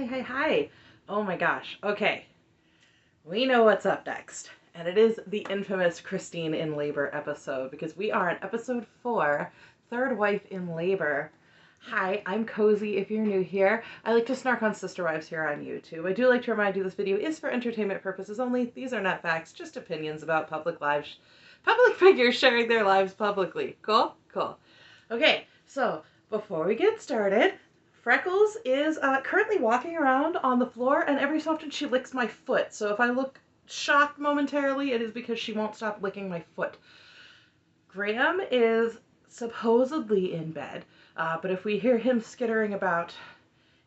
Hi. Oh my gosh. Okay. We know what's up next. And it is the infamous Christine in Labor episode because we are on episode 4, Third Wife in Labor. Hi, I'm Cozy if you're new here. I like to snark on sister wives here on YouTube. I do like to remind you this video is for entertainment purposes only. These are not facts, just opinions about public figures sharing their lives publicly. Cool? Cool. Okay, so before we get started, Freckles is currently walking around on the floor, and every so often she licks my foot. So if I look shocked momentarily, it is because she won't stop licking my foot. Graham is supposedly in bed, but if we hear him skittering about,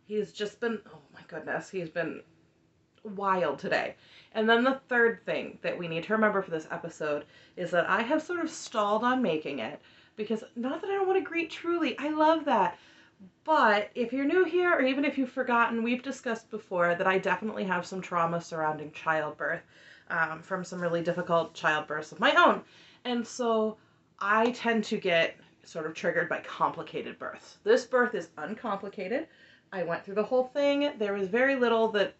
he's just been, oh my goodness, he's been wild today. And then the third thing that we need to remember for this episode is that I have sort of stalled on making it because not that I don't want to greet Truly, I love that. But if you're new here, or even if you've forgotten, we've discussed before that I definitely have some trauma surrounding childbirth from some really difficult childbirths of my own. And so I tend to get sort of triggered by complicated births. This birth is uncomplicated. I went through the whole thing. There was very little that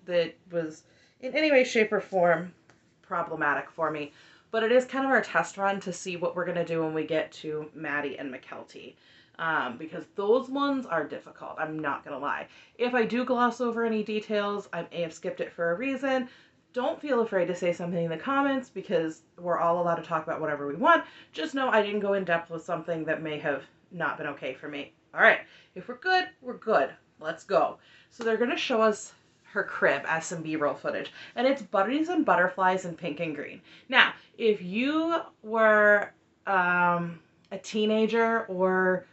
was in any way, shape, or form problematic for me. But it is kind of our test run to see what we're going to do when we get to Maddie and McKelty. Because those ones are difficult. I'm not going to lie. If I do gloss over any details, I may have skipped it for a reason. Don't feel afraid to say something in the comments because we're all allowed to talk about whatever we want. Just know I didn't go in depth with something that may have not been okay for me. All right. If we're good, we're good. Let's go. So they're going to show us her crib as some B-roll footage. And it's bunnies and butterflies in pink and green. Now, if you were a teenager or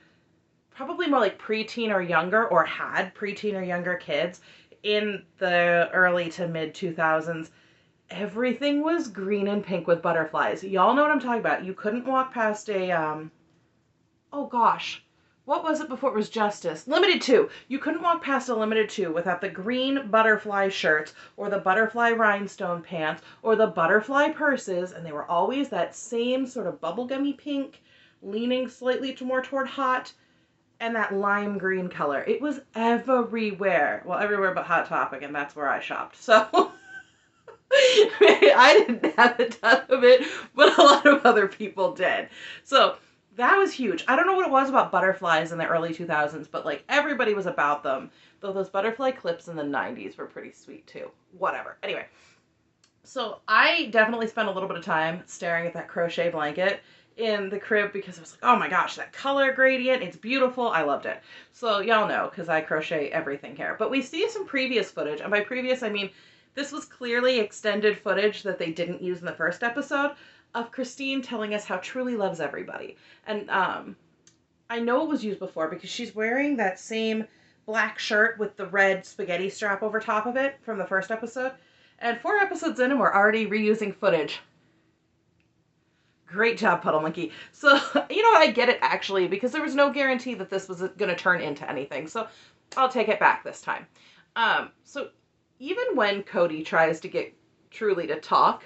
probably more like preteen or younger, or had preteen or younger kids in the early to mid 2000s, everything was green and pink with butterflies. Y'all know what I'm talking about. You couldn't walk past a, oh gosh, what was it before it was Justice? Limited 2. You couldn't walk past a Limited 2 without the green butterfly shirts, or the butterfly rhinestone pants, or the butterfly purses, and they were always that same sort of bubblegummy pink, leaning slightly more toward hot, and that lime green color. It was everywhere. Well, everywhere but Hot Topic, and that's where I shopped. So I didn't have a ton of it, but a lot of other people did. So that was huge. I don't know what it was about butterflies in the early 2000s, but like everybody was about them. Though those butterfly clips in the 90s were pretty sweet too. Whatever. Anyway, so I definitely spent a little bit of time staring at that crochet blanket in the crib because I was like, oh my gosh, that color gradient, it's beautiful. I loved it. So y'all know, because I crochet everything here. But we see some previous footage, and by previous I mean this was clearly extended footage that they didn't use in the first episode of Christine telling us how Truly loves everybody. And I know it was used before because she's wearing that same black shirt with the red spaghetti strap over top of it from the first episode. And 4 episodes in and we're already reusing footage. Great job, Puddle Monkey. So, you know what, I get it actually, because there was no guarantee that this was going to turn into anything. So, I'll take it back this time. So, even when Cody tries to get Truly to talk,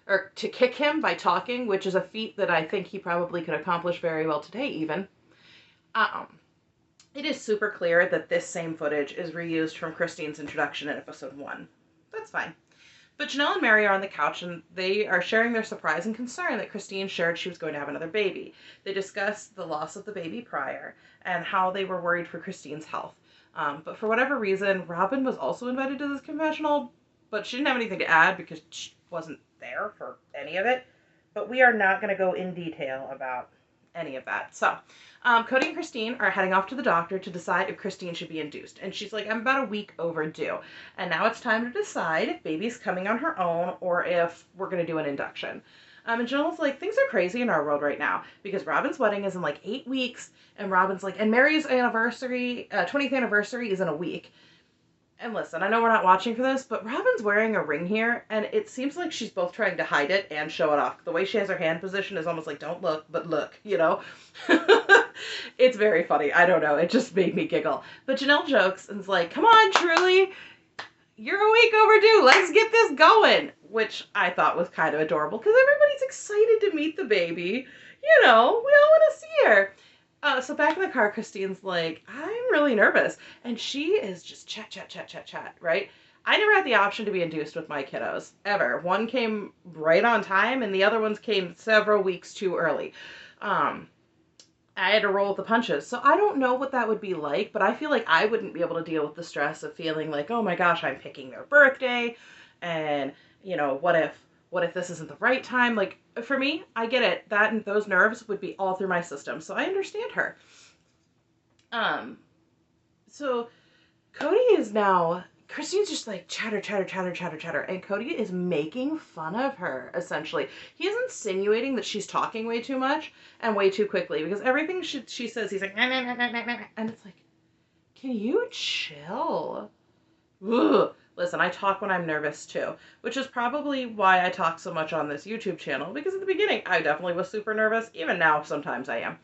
or to kick him by talking, which is a feat that I think he probably could accomplish very well today even, it is super clear that this same footage is reused from Christine's introduction in episode 1. That's fine. But Janelle and Mary are on the couch, and they are sharing their surprise and concern that Christine shared she was going to have another baby. They discuss the loss of the baby prior, and how they were worried for Christine's health. But for whatever reason, Robin was also invited to this confessional, but she didn't have anything to add because she wasn't there for any of it. But we are not going to go in detail about any of that. So, Cody and Christine are heading off to the doctor to decide if Christine should be induced. And she's like, I'm about a week overdue. And now it's time to decide if baby's coming on her own or if we're going to do an induction. And Janelle's like, things are crazy in our world right now because Robin's wedding is in like 8 weeks. And Robin's like, and Mary's anniversary, 20th anniversary is in a week. And listen, I know we're not watching for this, but Robin's wearing a ring here, and it seems like she's both trying to hide it and show it off. The way she has her hand position is almost like, don't look, but look, you know? It's very funny. I don't know. It just made me giggle. But Janelle jokes and is like, come on, Truly. You're a week overdue. Let's get this going. Which I thought was kind of adorable because everybody's excited to meet the baby. You know, we all want to see her. So back in the car, Christine's like, I'm really nervous. And she is just chat, chat, chat, chat, chat, right? I never had the option to be induced with my kiddos, ever. One came right on time, and the other ones came several weeks too early. Um, I had to roll with the punches. So I don't know what that would be like, but I feel like I wouldn't be able to deal with the stress of feeling like, oh my gosh, I'm picking their birthday, and what if this isn't the right time? Like, for me, I get it. That and those nerves would be all through my system. So I understand her. Um, so Cody is now, Christine's just like chatter, chatter, chatter, chatter, chatter, and Cody is making fun of her, essentially. He is insinuating that she's talking way too much and way too quickly, because everything she says, he's like, nah, nah, nah, nah, nah, nah. And it's like, can you chill? Ugh. Listen, I talk when I'm nervous too, which is probably why I talk so much on this YouTube channel, because at the beginning, I definitely was super nervous. Even now, sometimes I am.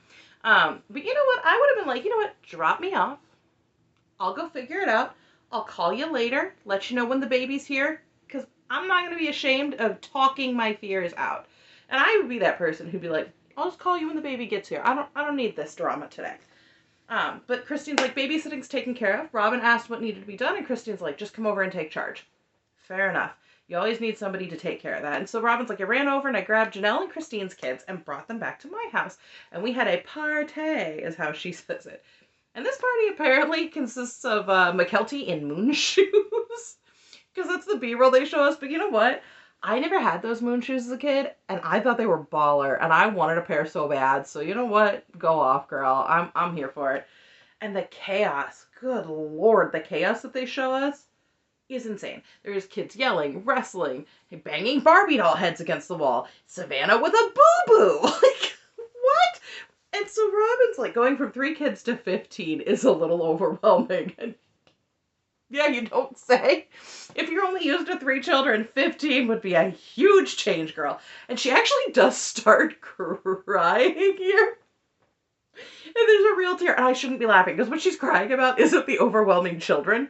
But you know what? I would have been like, you know what? Drop me off. I'll go figure it out. I'll call you later, let you know when the baby's here, because I'm not going to be ashamed of talking my fears out. And I would be that person who'd be like, I'll just call you when the baby gets here. I don't need this drama today. But Christine's like, babysitting's taken care of. Robin asked what needed to be done, and Christine's like, just come over and take charge. Fair enough. You always need somebody to take care of that. And so Robin's like, I ran over and I grabbed Janelle and Christine's kids and brought them back to my house. And we had a party, is how she says it. And this party apparently consists of McKelty in moon shoes. Because that's the B-roll they show us. But you know what? I never had those moon shoes as a kid, and I thought they were baller, and I wanted a pair so bad. So you know what? Go off, girl. I'm here for it. And the chaos, good lord, the chaos that they show us is insane. There's kids yelling, wrestling, banging Barbie doll heads against the wall. Savannah with a boo-boo. Like, what? And so Robin's like, going from 3 kids to 15 is a little overwhelming. And yeah, you don't say. If you're only used to 3 children, 15 would be a huge change, girl. And she actually does start crying here. And there's a real tear. And I shouldn't be laughing, because what she's crying about isn't the overwhelming children.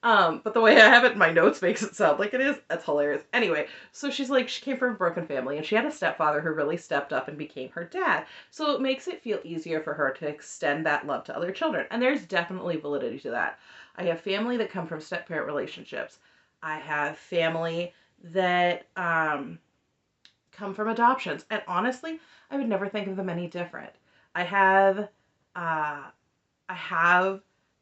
But the way I have it in my notes makes it sound like it is. That's hilarious. Anyway, so she's like, she came from a broken family, and she had a stepfather who really stepped up and became her dad. So it makes it feel easier for her to extend that love to other children. And there's definitely validity to that. I have family that come from step-parent relationships. I have family that come from adoptions. And honestly, I would never think of them any different. I have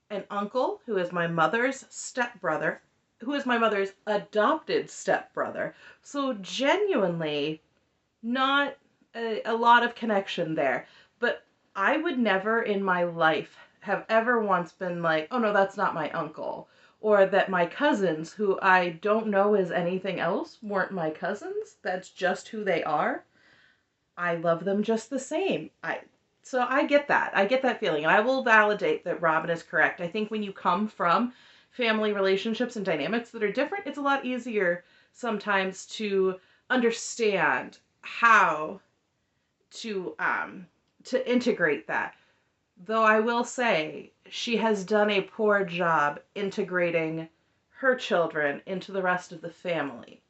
an uncle who is my mother's stepbrother, who is my mother's adopted stepbrother. So genuinely, not a lot of connection there. But I would never in my life have ever once been like, oh no, that's not my uncle. Or that my cousins, who I don't know as anything else, weren't my cousins. That's just who they are. I love them just the same. So I get that. I get that feeling. And I will validate that Robin is correct. I think when you come from family relationships and dynamics that are different, it's a lot easier sometimes to understand how to integrate that. Though I will say, she has done a poor job integrating her children into the rest of the family.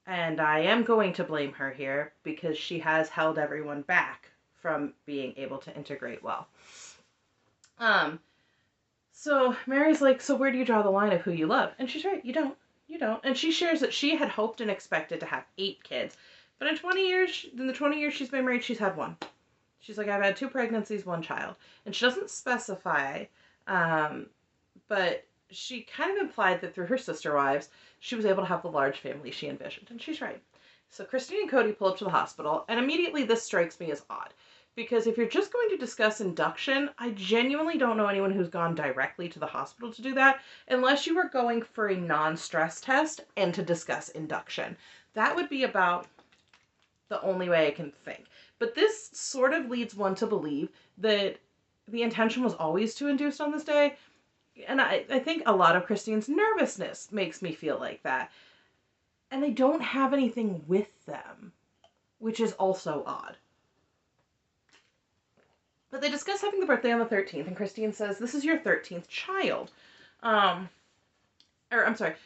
And I am going to blame her here, because she has held everyone back from being able to integrate well. So Mary's like, so where do you draw the line of who you love? And she's right, you don't. You don't. And she shares that she had hoped and expected to have 8 kids. But in the 20 years she's been married, she's had 1. She's like, I've had 2 pregnancies, 1 child. And she doesn't specify, but she kind of implied that through her sister wives, she was able to have the large family she envisioned. And she's right. So Christine and Cody pull up to the hospital, and immediately this strikes me as odd. Because if you're just going to discuss induction, I genuinely don't know anyone who's gone directly to the hospital to do that, unless you were going for a non-stress test and to discuss induction. That would be about the only way I can think. But this sort of leads one to believe that the intention was always to induce on this day. And I think a lot of Christine's nervousness makes me feel like that. And they don't have anything with them, which is also odd. But they discuss having the birthday on the 13th, and Christine says, this is your 13th child.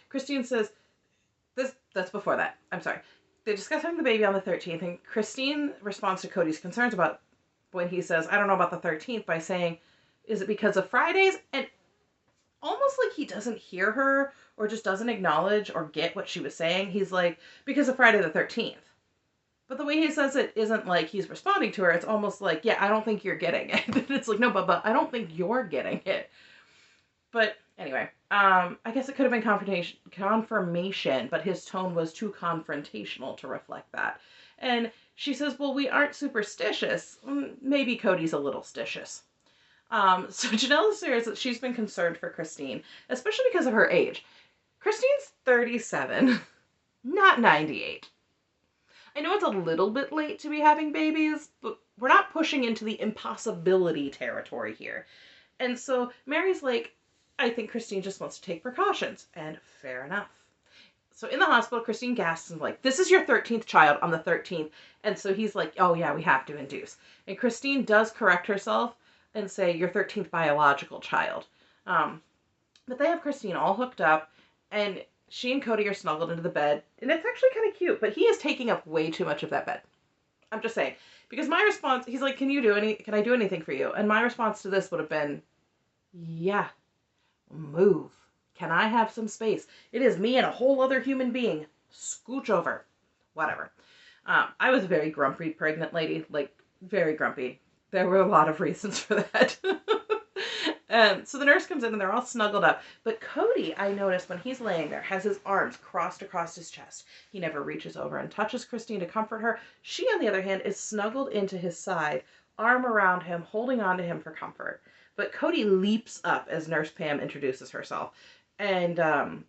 Christine says, that's before that. They discuss having the baby on the 13th, and Christine responds to Cody's concerns about when he says, I don't know about the 13th, by saying, is it because of Fridays? And almost like he doesn't hear her or just doesn't acknowledge or get what she was saying. He's like, because of Friday the 13th. But the way he says it isn't like he's responding to her. It's almost like, yeah, I don't think you're getting it. And it's like, no, but I don't think you're getting it. But anyway, I guess it could have been confirmation, but his tone was too confrontational to reflect that. And she says, well, we aren't superstitious. Maybe Cody's a little stitious. So Janelle says that she's been concerned for Christine, especially because of her age. Christine's 37, not 98. I know it's a little bit late to be having babies, but we're not pushing into the impossibility territory here. And so Mary's like, I think Christine just wants to take precautions. And fair enough. So in the hospital, Christine gasps and like, this is your 13th child on the 13th. And so he's like, oh yeah, we have to induce. And Christine does correct herself and say, your 13th biological child. But they have Christine all hooked up, and she and Cody are snuggled into the bed, and it's actually kind of cute, but he is taking up way too much of that bed. I'm just saying. Because my response, he's like, can I do anything for you? And my response to this would have been, yeah, move. Can I have some space? It is me and a whole other human being. Scooch over. Whatever. I was a very grumpy pregnant lady, like, very grumpy. There were a lot of reasons for that. So the nurse comes in and they're all snuggled up. But Cody, I noticed when he's laying there, has his arms crossed across his chest. He never reaches over and touches Christine to comfort her. She, on the other hand, is snuggled into his side, arm around him, holding on to him for comfort. But Cody leaps up as Nurse Pam introduces herself. And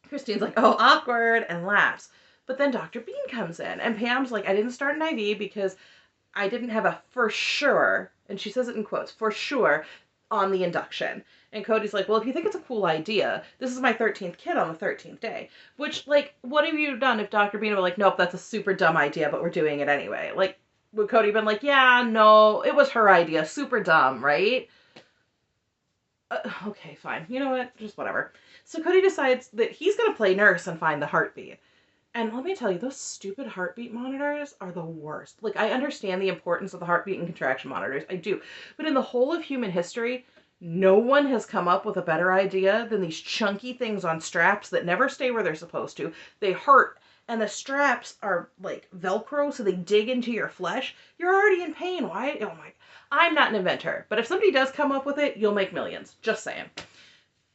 Christine's like, oh, awkward, and laughs. But then Dr. Bean comes in, and Pam's like, I didn't start an IV because I didn't have a for sure, and she says it in quotes, for sure, on the induction. And Cody's like, well, if you think it's a cool idea, this is my 13th kid on the 13th day. Which, like, what have you done if Dr. Bean were like, nope, that's a super dumb idea, but we're doing it anyway? Like, would Cody been like, yeah, no, it was her idea, super dumb, right? Okay, fine. You know what? Just whatever. So Cody decides that he's going to play nurse and find the heartbeat. And let me tell you, those stupid heartbeat monitors are the worst. Like, I understand the importance of the heartbeat and contraction monitors. I do. But in the whole of human history, no one has come up with a better idea than these chunky things on straps that never stay where they're supposed to. They hurt. And the straps are, like, Velcro, so they dig into your flesh. You're already in pain. Why? Oh, my. I'm not an inventor. But if somebody does come up with it, you'll make millions. Just saying.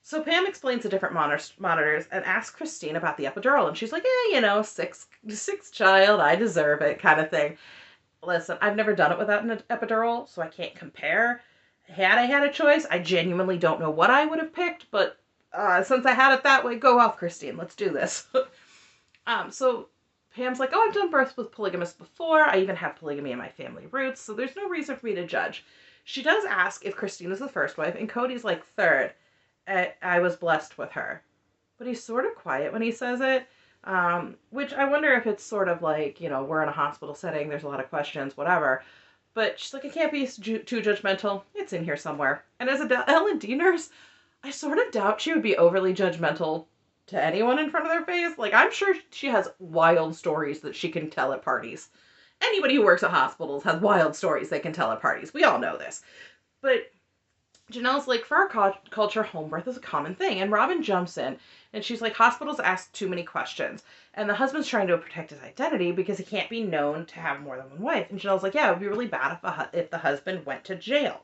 So Pam explains the different monitors and asks Christine about the epidural. And she's like, you know, sixth child, I deserve it, kind of thing. Listen, I've never done it without an epidural, so I can't compare. Had I had a choice, I genuinely don't know what I would have picked. But since I had it that way, go off, Christine. Let's do this. So Pam's like, oh, I've done births with polygamists before. I even have polygamy in my family roots, so there's no reason for me to judge. She does ask if Christine is the first wife, and Cody's like, third. I was blessed with her. But he's sort of quiet when he says it, which I wonder if it's sort of like, you know, we're in a hospital setting, there's a lot of questions, whatever. But she's like, I can't be too judgmental. It's in here somewhere. And as a L&D nurse, I sort of doubt she would be overly judgmental to anyone in front of their face. Like, I'm sure she has wild stories that she can tell at parties. Anybody who works at hospitals has wild stories they can tell at parties. We all know this. But Janelle's like, for our culture, home birth is a common thing. And Robin jumps in, and she's like, hospitals ask too many questions. And the husband's trying to protect his identity because he can't be known to have more than one wife. And Janelle's like, yeah, it would be really bad if the husband went to jail.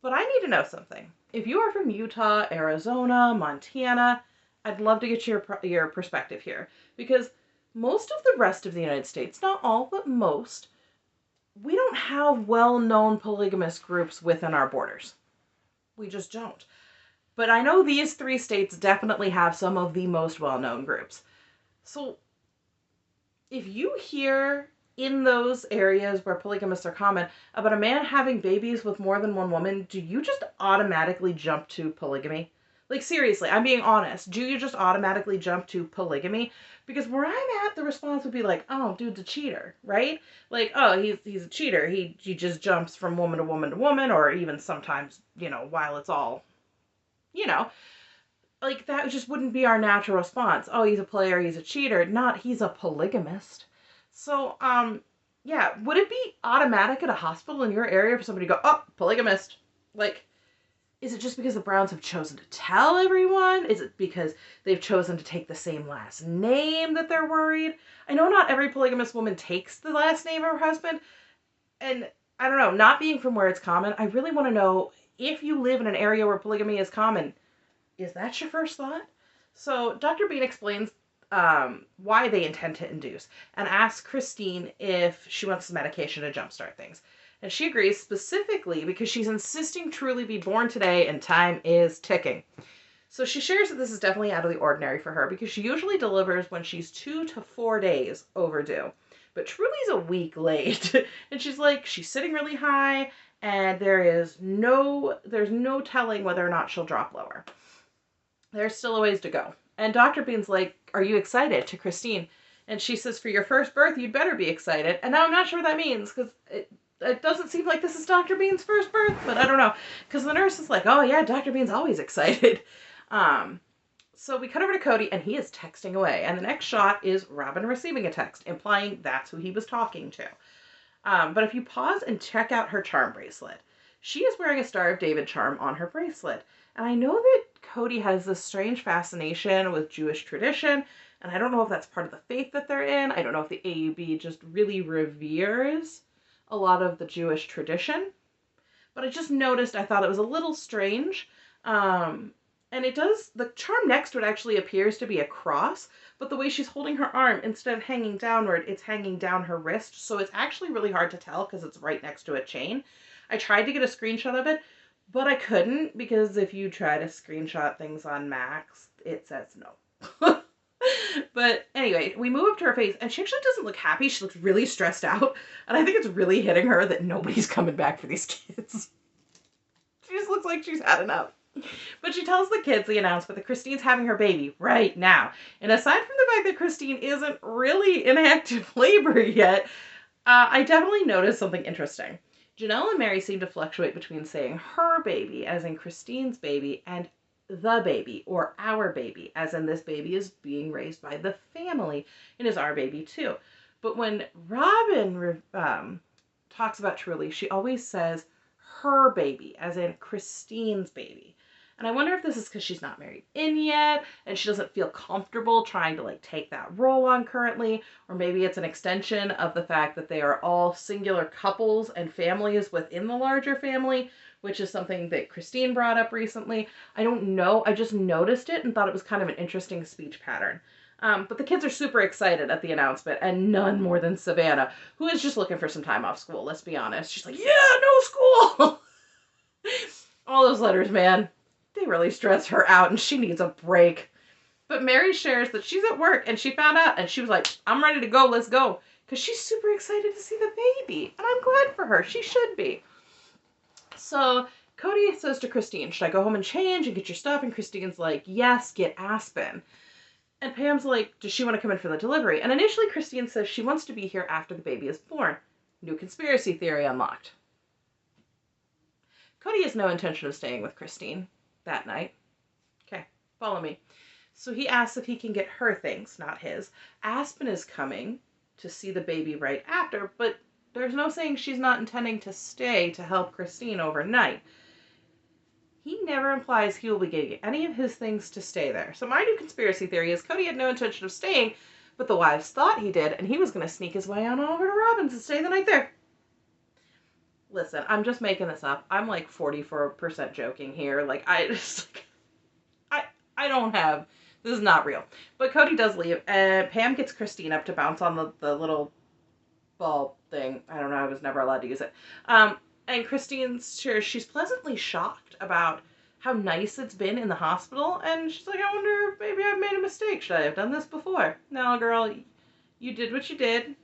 But I need to know something. If you are from Utah, Arizona, Montana, I'd love to get your perspective here. Because most of the rest of the United States, not all, but most, we don't have well-known polygamous groups within our borders. We just don't. But I know these 3 states definitely have some of the most well-known groups. So if you hear in those areas where polygamists are common about a man having babies with more than one woman, do you just automatically jump to polygamy? Like, seriously, I'm being honest. Do you just automatically jump to polygamy? Because where I'm at, the response would be like, oh, dude's a cheater, right? Like, oh, he's a cheater. He just jumps from woman to woman to woman, or even sometimes, you know, while it's all, you know, like, that just wouldn't be our natural response. Oh, he's a player, he's a cheater. Not, he's a polygamist. So, yeah, would it be automatic at a hospital in your area for somebody to go, oh, polygamist? Like, is it just because the Browns have chosen to tell everyone? Is it because they've chosen to take the same last name that they're worried? I know not every polygamous woman takes the last name of her husband. And I don't know, not being from where it's common, I really want to know if you live in an area where polygamy is common, is that your first thought? So Dr. Bean explains why they intend to induce and asks Christine if she wants some medication to jumpstart things. And she agrees specifically because she's insisting Truly be born today and time is ticking. So she shares that this is definitely out of the ordinary for her because she usually delivers when she's 2 to 4 days overdue. But Truly's a week late. And she's like, she's sitting really high and there's no telling whether or not she'll drop lower. There's still a ways to go. And Dr. Bean's like, are you excited, to Christine? And she says, for your first birth, you'd better be excited. And now I'm not sure what that means, because it doesn't seem like this is Dr. Bean's first birth, but I don't know. Because the nurse is like, oh yeah, Dr. Bean's always excited. So we cut over to Cody, and he is texting away. And the next shot is Robin receiving a text, implying that's who he was talking to. But if you pause and check out her charm bracelet, she is wearing a Star of David charm on her bracelet. And I know that Cody has this strange fascination with Jewish tradition, and I don't know if that's part of the faith that they're in. I don't know if the AUB just really reveres a lot of the Jewish tradition. But I just noticed, I thought it was a little strange. And the charm next to it actually appears to be a cross, but the way she's holding her arm, instead of hanging downward, it's hanging down her wrist. So it's actually really hard to tell because it's right next to a chain. I tried to get a screenshot of it, but I couldn't, because if you try to screenshot things on Macs, it says no. But anyway, we move up to her face, and she actually doesn't look happy. She looks really stressed out, and I think it's really hitting her that nobody's coming back for these kids. She just looks like she's had enough. But she tells the kids the announcement that Christine's having her baby right now. And aside from the fact that Christine isn't really in active labor yet, I definitely noticed something interesting. Janelle and Mary seem to fluctuate between saying her baby, as in Christine's baby, and the baby, or our baby, as in this baby is being raised by the family and is our baby too. But when Robin talks about Truly, she always says her baby, as in Christine's baby. And I wonder if this is because she's not married in yet and she doesn't feel comfortable trying to take that role on currently, or maybe it's an extension of the fact that they are all singular couples and families within the larger family, which is something that Christine brought up recently. I don't know. I just noticed it and thought it was kind of an interesting speech pattern. But the kids are super excited at the announcement, and none more than Savannah, who is just looking for some time off school, let's be honest. She's like, yeah, no school! All those letters, man. They really stress her out and she needs a break. But Mary shares that she's at work and she found out and she was like, I'm ready to go, let's go. Because she's super excited to see the baby. And I'm glad for her. She should be. So Cody says to Christine, should I go home and change and get your stuff? And Christine's like, yes, get Aspen. And Pam's like, does she want to come in for the delivery? And initially Christine says she wants to be here after the baby is born. New conspiracy theory unlocked. Cody has no intention of staying with Christine that night. Okay, follow me. So he asks if he can get her things, not his. Aspen is coming to see the baby right after, but there's no saying she's not intending to stay to help Christine overnight. He never implies he will be getting any of his things to stay there. So my new conspiracy theory is Cody had no intention of staying, but the wives thought he did, and he was going to sneak his way on over to Robin's and stay the night there. Listen, I'm just making this up. I'm 44% joking here. I don't have, this is not real. But Cody does leave, and Pam gets Christine up to bounce on the little ball thing. I don't know, I was never allowed to use it. And Christine's sure she's pleasantly shocked about how nice it's been in the hospital, and she's like, I wonder if maybe I've made a mistake. Should I have done this before? No, girl, you did what you did.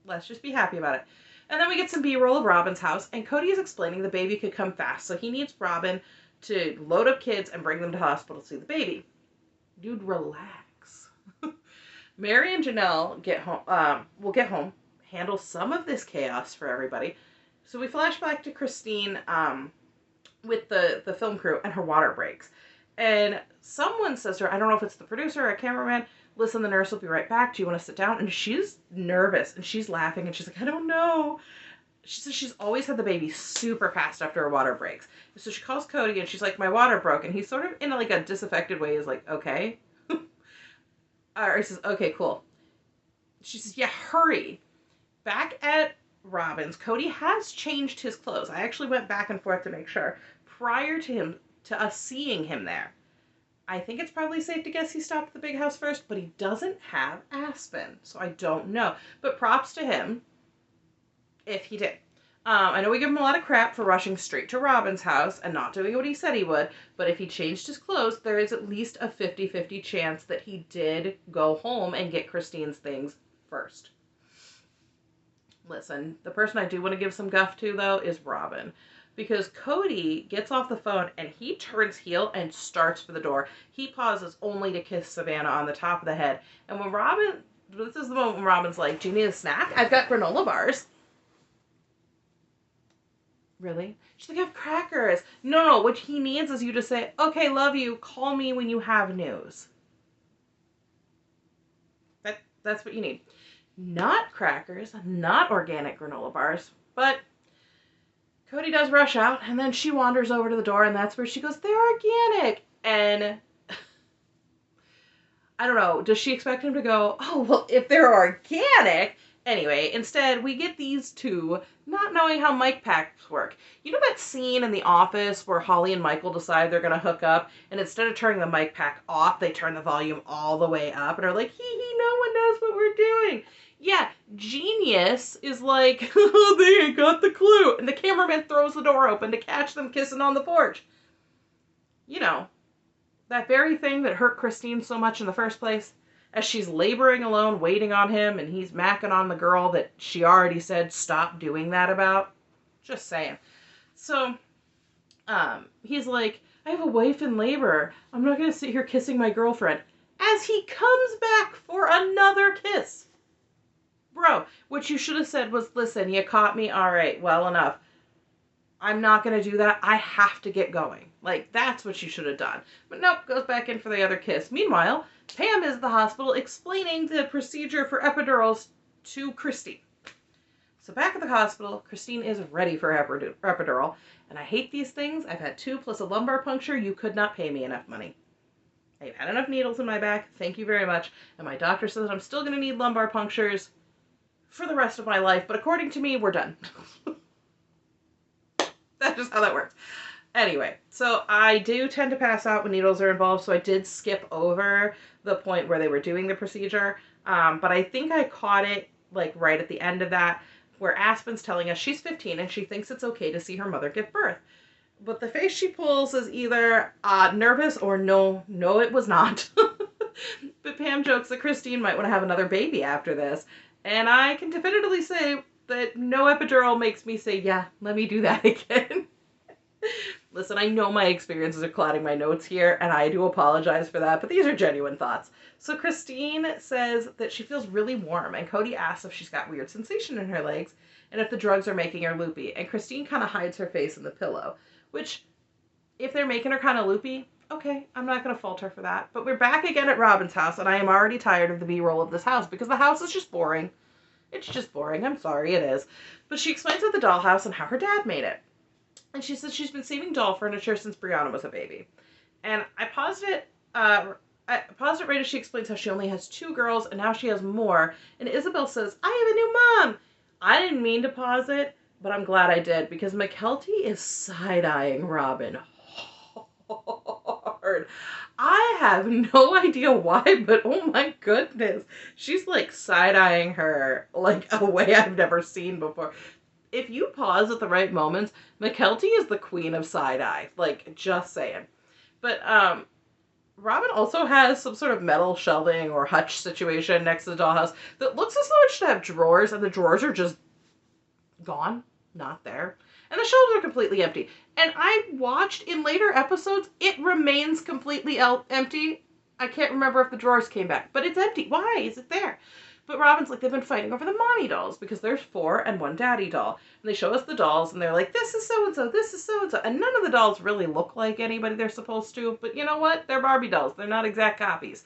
Let's just be happy about it. And then we get some B-roll of Robin's house, and Cody is explaining the baby could come fast, so he needs Robin to load up kids and bring them to hospital to see the baby. Dude, relax. Mary and Janelle will get home, handle some of this chaos for everybody. So we flash back to Christine with the film crew, and her water breaks. And someone says to her, I don't know if it's the producer or a cameraman, listen, the nurse will be right back. Do you want to sit down? And she's nervous and she's laughing and she's like, I don't know. She says she's always had the baby super fast after her water breaks. So she calls Cody and she's like, my water broke. And he's sort of in like a disaffected way is like, okay. Or he says, okay, cool. She says, yeah, hurry. Back at Robin's, Cody has changed his clothes. I actually went back and forth to make sure. Prior to us seeing him there, I think it's probably safe to guess he stopped at the big house first, but he doesn't have Aspen. So I don't know. But props to him if he did. I know we give him a lot of crap for rushing straight to Robin's house and not doing what he said he would, but if he changed his clothes, there is at least a 50-50 chance that he did go home and get Christine's things first. Listen, the person I do want to give some guff to, though, is Robin. Because Cody gets off the phone and he turns heel and starts for the door. He pauses only to kiss Savannah on the top of the head. And when this is the moment when Robin's like, do you need a snack? I've got granola bars. Really? She's like, I have crackers. No, what he needs is you to say, okay, love you, call me when you have news. That's what you need. Not crackers, not organic granola bars, but Cody does rush out, and then she wanders over to the door, and that's where she goes, they're organic. And I don't know, does she expect him to go, oh, well, if they're organic? Anyway, instead, we get these two not knowing how mic packs work. You know that scene in The Office where Holly and Michael decide they're going to hook up, and instead of turning the mic pack off, they turn the volume all the way up, and are like, hee, no one knows what we're doing. Yeah, Genius is like, oh, they ain't got the clue. And the cameraman throws the door open to catch them kissing on the porch. You know, that very thing that hurt Christine so much in the first place. As she's laboring alone, waiting on him, and he's macking on the girl that she already said stop doing that about. Just saying. So, he's like, I have a wife in labor. I'm not going to sit here kissing my girlfriend. As he comes back for another kiss. Bro, what you should have said was, listen, you caught me. All right, well enough. I'm not going to do that. I have to get going. Like, that's what you should have done. But nope, goes back in for the other kiss. Meanwhile, Pam is at the hospital explaining the procedure for epidurals to Christine. So back at the hospital, Christine is ready for epidural. And I hate these things. I've had 2 plus a lumbar puncture. You could not pay me enough money. I've had enough needles in my back. Thank you very much. And my doctor says I'm still going to need lumbar punctures for the rest of my life. But according to me, we're done. That's just how that works. Anyway, so I do tend to pass out when needles are involved, so I did skip over the point where they were doing the procedure. But I think I caught it, like, right at the end of that, where Aspen's telling us she's 15 and she thinks it's okay to see her mother give birth. But the face she pulls is either nervous or no, it was not. But Pam jokes that Christine might want to have another baby after this. And I can definitively say that no epidural makes me say, yeah, let me do that again. Listen, I know my experiences are clouding my notes here, and I do apologize for that, but these are genuine thoughts. So Christine says that she feels really warm, and Cody asks if she's got weird sensation in her legs, and if the drugs are making her loopy. And Christine kind of hides her face in the pillow, which, if they're making her kind of loopy, okay, I'm not going to fault her for that. But we're back again at Robin's house, and I am already tired of the B-roll of this house, because the house is just boring. It's just boring. I'm sorry, it is. But she explains about the dollhouse and how her dad made it. And she says she's been saving doll furniture since Brianna was a baby. And I paused it right as she explains how she only has 2 girls and now she has more. And Isabel says, I have a new mom. I didn't mean to pause it, but I'm glad I did, because McKelty is side-eyeing Robin hard. I have no idea why, but oh my goodness. She's like side-eyeing her like a way I've never seen before. If you pause at the right moments, McKelty is the queen of side-eye. Like, just saying. But, Robin also has some sort of metal shelving or hutch situation next to the dollhouse that looks as though it should have drawers, and the drawers are just gone. Not there. And the shelves are completely empty. And I watched in later episodes, it remains completely empty. I can't remember if the drawers came back, but it's empty. Why is it there? But Robin's like, they've been fighting over the mommy dolls because there's 4 and 1 daddy doll. And they show us the dolls and they're like, this is so-and-so, this is so-and-so. And none of the dolls really look like anybody they're supposed to. But you know what? They're Barbie dolls. They're not exact copies.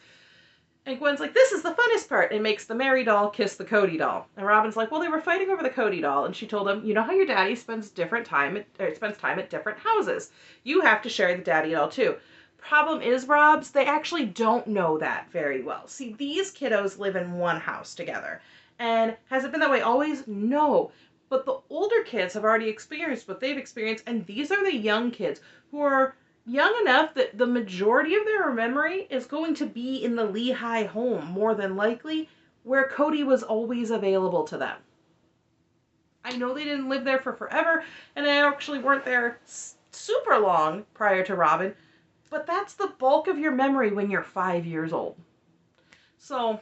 And Gwen's like, this is the funnest part. And makes the Mary doll kiss the Cody doll. And Robin's like, well, they were fighting over the Cody doll. And she told him, you know how your daddy spends time at different houses. You have to share the daddy doll too. Problem is, Robs, they actually don't know that very well. See, these kiddos live in one house together. And has it been that way always? No. But the older kids have already experienced what they've experienced. And these are the young kids who are young enough that the majority of their memory is going to be in the Lehigh home, more than likely, where Cody was always available to them. I know they didn't live there for forever, and they actually weren't there super long prior to Robin, but that's the bulk of your memory when you're 5 years old. So,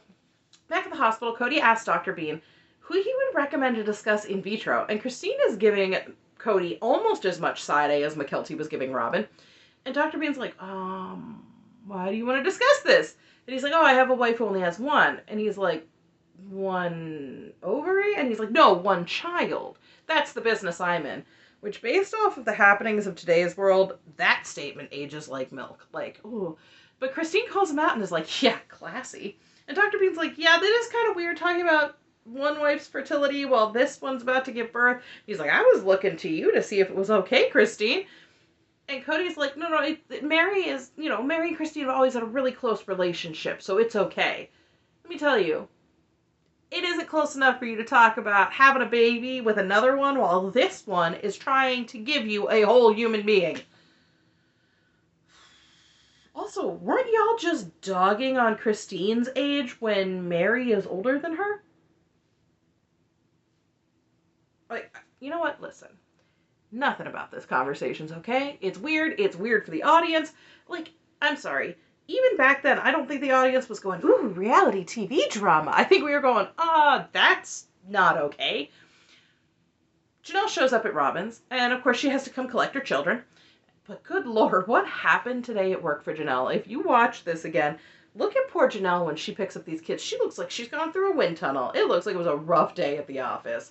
back at the hospital, Cody asked Dr. Bean who he would recommend to discuss in vitro, and Christine is giving Cody almost as much side-A as McKelty was giving Robin. And Dr. Bean's like, why do you want to discuss this? And he's like, oh, I have a wife who only has 1. And he's like, 1 ovary? And he's like, no, 1 child. That's the business I'm in. Which, based off of the happenings of today's world, that statement ages like milk. Like, ooh. But Christine calls him out and is like, yeah, classy. And Dr. Bean's like, yeah, that is kind of weird talking about one wife's fertility while this one's about to give birth. He's like, I was looking to you to see if it was okay, Christine. And Cody's like, no, Mary and Christine have always had a really close relationship, so it's okay. Let me tell you, it isn't close enough for you to talk about having a baby with another one while this one is trying to give you a whole human being. Also, weren't y'all just dogging on Christine's age when Mary is older than her? Like, you know what? Listen. Nothing about this conversation's okay. It's weird. It's weird for the audience. Like, I'm sorry. Even back then, I don't think the audience was going, ooh, reality TV drama. I think we were going, that's not okay. Janelle shows up at Robin's, and of course she has to come collect her children. But good Lord, what happened today at work for Janelle? If you watch this again, look at poor Janelle when she picks up these kids. She looks like she's gone through a wind tunnel. It looks like it was a rough day at the office.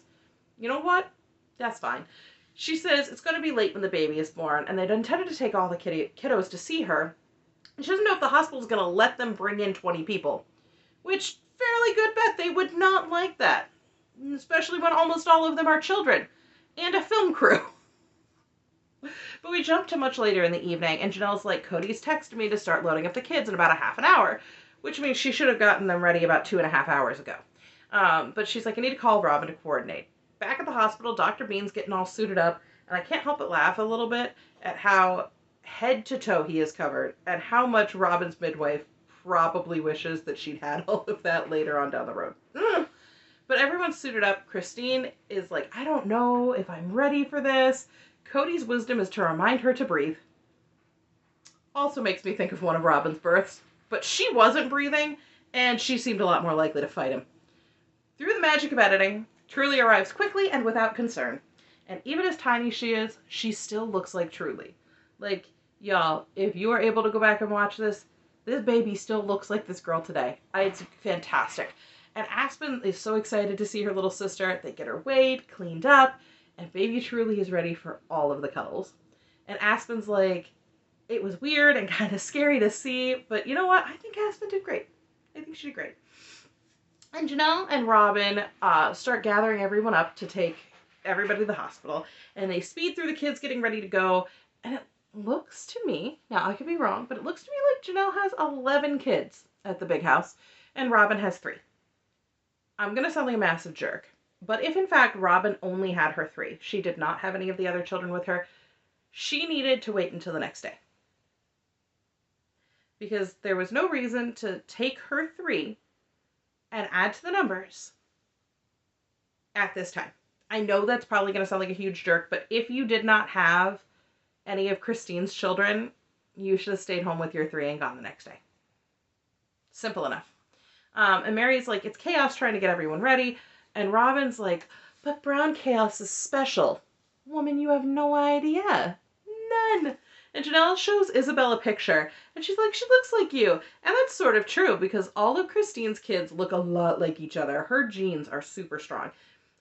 You know what? That's fine. She says it's going to be late when the baby is born, and they'd intended to take all the kiddos to see her. And she doesn't know if the hospital's going to let them bring in 20 people. Which, fairly good bet they would not like that. Especially when almost all of them are children. And a film crew. But we jump to much later in the evening, and Janelle's like, Cody's texted me to start loading up the kids in about a half an hour. Which means she should have gotten them ready about 2.5 hours ago. But she's like, I need to call Robin to coordinate. Back at the hospital, Dr. Bean's getting all suited up, and I can't help but laugh a little bit at how head to toe he is covered, and how much Robin's midwife probably wishes that she'd had all of that later on down the road. But everyone's suited up. Christine is like, I don't know if I'm ready for this. Cody's wisdom is to remind her to breathe. Also makes me think of one of Robin's births, but she wasn't breathing, and she seemed a lot more likely to fight him. Through the magic of editing, Truly arrives quickly and without concern. And even as tiny she is, she still looks like Truly. Like, y'all, if you are able to go back and watch this baby still looks like this girl today. It's fantastic. And Aspen is so excited to see her little sister. They get her weighed, cleaned up, and baby Truly is ready for all of the cuddles. And Aspen's like, it was weird and kind of scary to see, but you know what? I think Aspen did great. I think she did great. And Janelle and Robin start gathering everyone up to take everybody to the hospital. And they speed through the kids getting ready to go. And it looks to me, now I could be wrong, but it looks to me like Janelle has 11 kids at the big house. And Robin has 3. I'm going to sound like a massive jerk. But if in fact Robin only had her 3, she did not have any of the other children with her, she needed to wait until the next day. Because there was no reason to take her 3 and add to the numbers at this time. I know that's probably going to sound like a huge jerk, but if you did not have any of Christine's children, you should have stayed home with your 3 and gone the next day. Simple enough. And Mary's like, it's chaos trying to get everyone ready. And Robin's like, but brown chaos is special. Woman, you have no idea. None. And Janelle shows Isabel a picture, and she's like, she looks like you. And that's sort of true, because all of Christine's kids look a lot like each other. Her genes are super strong.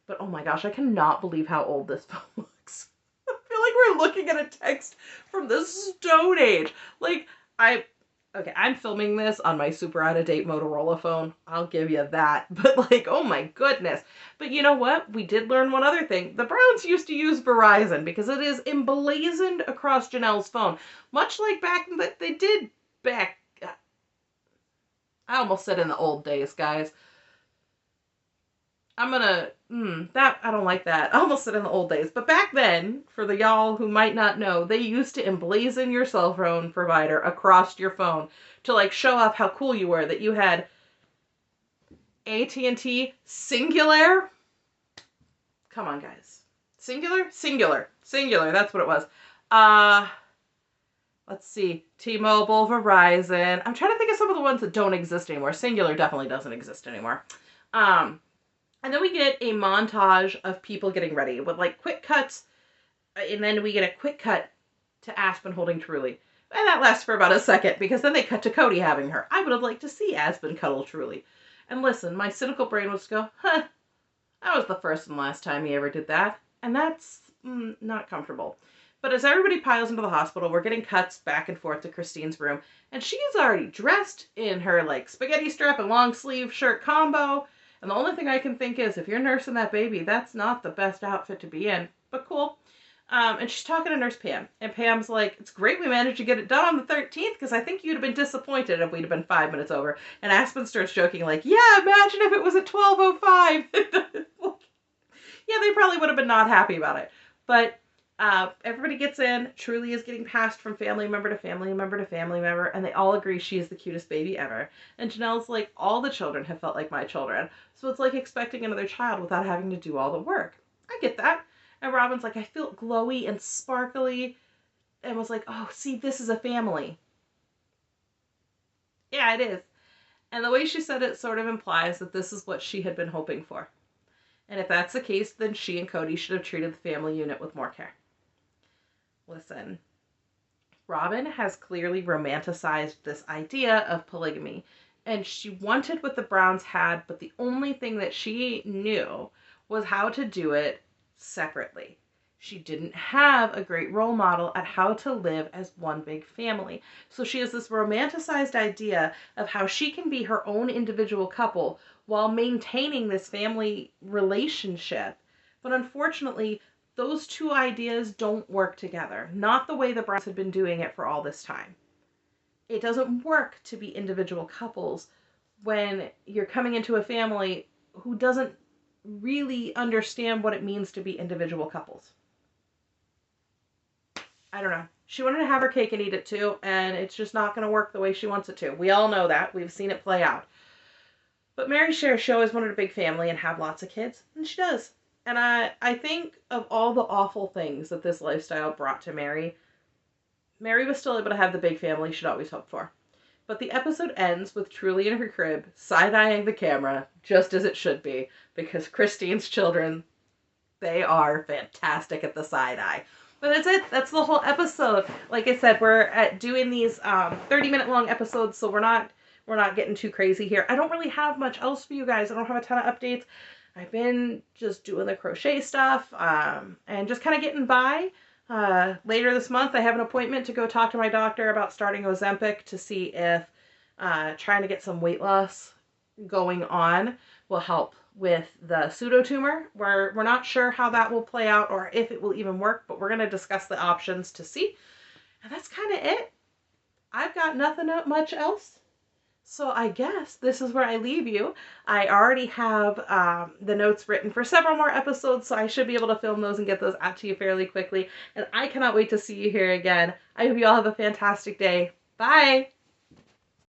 But oh my gosh, I cannot believe how old this phone looks. I feel like we're looking at a text from the Stone Age. Like, I'm filming this on my super out-of-date Motorola phone. I'll give you that. But like, oh my goodness. But you know what? We did learn one other thing. The Browns used to use Verizon because it is emblazoned across Janelle's phone. Much like back, they did back, I almost said in the old days, guys. I don't like that. I almost said in the old days. But back then, for the y'all who might not know, they used to emblazon your cell phone provider across your phone to like show off how cool you were, that you had AT&T Singular. Come on, guys. Singular? Singular, that's what it was. Let's see. T-Mobile, Verizon. I'm trying to think of some of the ones that don't exist anymore. Singular definitely doesn't exist anymore. And then we get a montage of people getting ready with like quick cuts. And then we get a quick cut to Aspen holding Truly. And that lasts for about a second because then they cut to Cody having her. I would have liked to see Aspen cuddle Truly. And listen, my cynical brain would just go, that was the first and last time he ever did that. And that's not comfortable. But as everybody piles into the hospital, we're getting cuts back and forth to Christine's room. And she's already dressed in her like spaghetti strap and long sleeve shirt combo. And the only thing I can think is, if you're nursing that baby, that's not the best outfit to be in. But cool. And she's talking to Nurse Pam. And Pam's like, it's great we managed to get it done on the 13th, because I think you'd have been disappointed if we'd have been 5 minutes over. And Aspen starts joking like, yeah, imagine if it was at 12:05. Yeah, they probably would have been not happy about it. But everybody gets in. Truly is getting passed from family member to family member to family member, and they all agree she is the cutest baby ever. And Janelle's like, all the children have felt like my children. So it's like expecting another child without having to do all the work. I get that. And Robin's like, I feel glowy and sparkly. And was like, oh, see, this is a family. Yeah, it is. And the way she said it sort of implies that this is what she had been hoping for. And if that's the case, then she and Cody should have treated the family unit with more care. Listen, Robin has clearly romanticized this idea of polygamy, and she wanted what the Browns had, but the only thing that she knew was how to do it separately. She didn't have a great role model at how to live as one big family. So she has this romanticized idea of how she can be her own individual couple while maintaining this family relationship. But unfortunately, those two ideas don't work together. Not the way the Browns had been doing it for all this time. It doesn't work to be individual couples when you're coming into a family who doesn't really understand what it means to be individual couples. I don't know. She wanted to have her cake and eat it too, and it's just not going to work the way she wants it to. We all know that. We've seen it play out. But Mary shares she always wanted a big family and have lots of kids, and she does. And I think of all the awful things that this lifestyle brought to Mary, Mary was still able to have the big family she'd always hoped for. But the episode ends with Truly in her crib, side-eyeing the camera, just as it should be, because Christine's children, they are fantastic at the side-eye. But that's it. That's the whole episode. Like I said, we're doing these 30-minute long episodes, so we're not getting too crazy here. I don't really have much else for you guys. I don't have a ton of updates. I've been just doing the crochet stuff and just kind of getting by. Later this month, I have an appointment to go talk to my doctor about starting Ozempic to see if trying to get some weight loss going on will help with the pseudotumor. We're not sure how that will play out or if it will even work, but we're going to discuss the options to see. And that's kind of it. I've got nothing much else. So I guess this is where I leave you. I already have the notes written for several more episodes, so I should be able to film those and get those out to you fairly quickly. And I cannot wait to see you here again. I hope you all have a fantastic day. Bye!